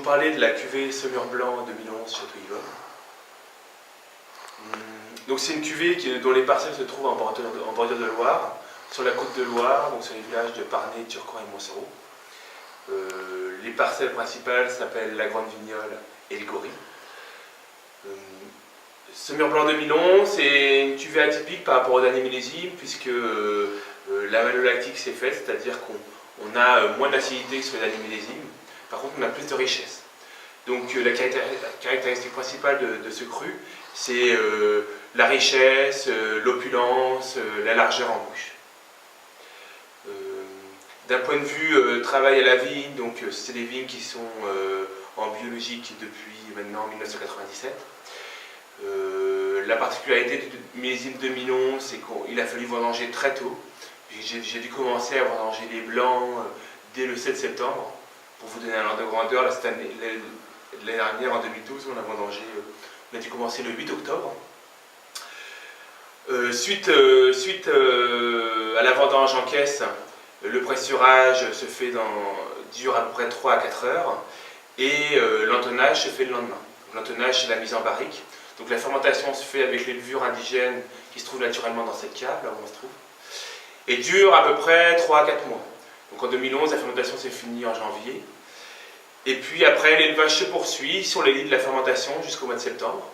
parler de la cuvée Saumur Blanc 2011 Château Yvonne. Donc c'est une cuvée dont les parcelles se trouvent en bordure de Loire, sur la côte de Loire, donc sur les villages de Parnay, Turcoing et Montsereau. Les parcelles principales s'appellent la Grande Vignole et le Gory. Saumur Blanc 2011, c'est une cuvée atypique par rapport aux derniers millésimes, puisque la malolactique s'est faite, c'est-à-dire qu'on a moins d'acidité que sur les derniers millésimes. Par contre, on a plus de richesse. Donc la caractéristique principale de ce cru, c'est la richesse, l'opulence, la largeur en bouche. D'un point de vue travail à la vigne, donc c'est des vignes qui sont en biologique depuis maintenant 1997. La particularité du millésime 2011, c'est qu'il a fallu vendanger très tôt. J'ai dû commencer à vendanger les blancs dès le 7 septembre. Pour vous donner un ordre de grandeur, l'année dernière, en 2012, on a dû commencer le 8 octobre. Suite à la vendange en caisse, le pressurage dure à peu près 3 à 4 heures et l'entonnage se fait le lendemain. L'entonnage, c'est la mise en barrique. Donc la fermentation se fait avec les levures indigènes qui se trouvent naturellement dans cette cave, là où on se trouve, et dure à peu près 3 à 4 mois. Donc en 2011, la fermentation s'est finie en janvier. Et puis après, l'élevage se poursuit sur les lits de la fermentation jusqu'au mois de septembre.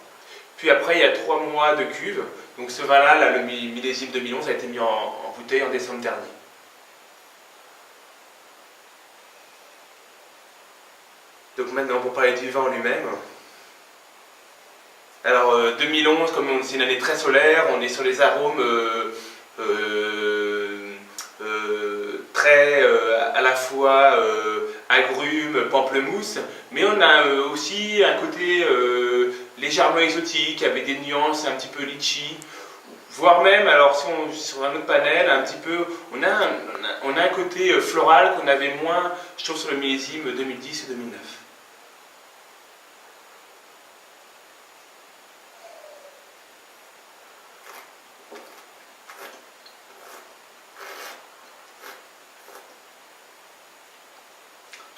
Puis après, il y a 3 mois de cuve. Donc ce vin-là, le millésime 2011, a été mis en bouteille en décembre dernier. Donc maintenant, pour parler du vin en lui-même. Alors 2011, comme c'est une année très solaire, on est sur les arômes très à la fois agrumes, pamplemousse, mais on a aussi un côté légèrement exotique, avec des nuances un petit peu litchi, voire même, alors si on sur un autre panel, un petit peu, on a un côté floral qu'on avait moins, je trouve, sur le millésime 2010 et 2009.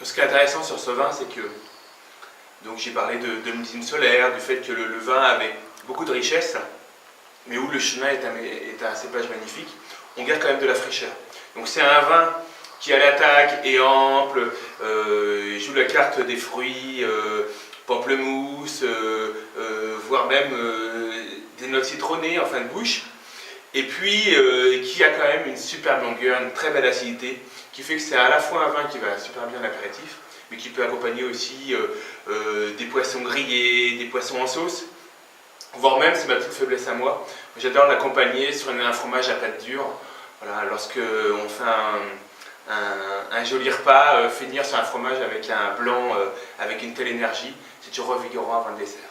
Ce qui est intéressant sur ce vin, c'est que, donc j'ai parlé de millésime solaire, du fait que le vin avait beaucoup de richesse, mais où le chenin est un cépage magnifique, on garde quand même de la fraîcheur. Donc c'est un vin qui à l'attaque est ample, il joue la carte des fruits, pamplemousse, voire même des notes citronnées en fin de bouche, et puis qui a quand même une superbe longueur, une très belle acidité, qui fait que c'est à la fois un vin qui va super bien à l'apéritif, mais qui peut accompagner aussi des poissons grillés, des poissons en sauce, voire même, c'est ma toute faiblesse à moi, j'adore l'accompagner sur un fromage à pâte dure. Voilà, lorsque on fait un joli repas, finir sur un fromage avec un blanc avec une telle énergie, c'est toujours revigorant avant le dessert.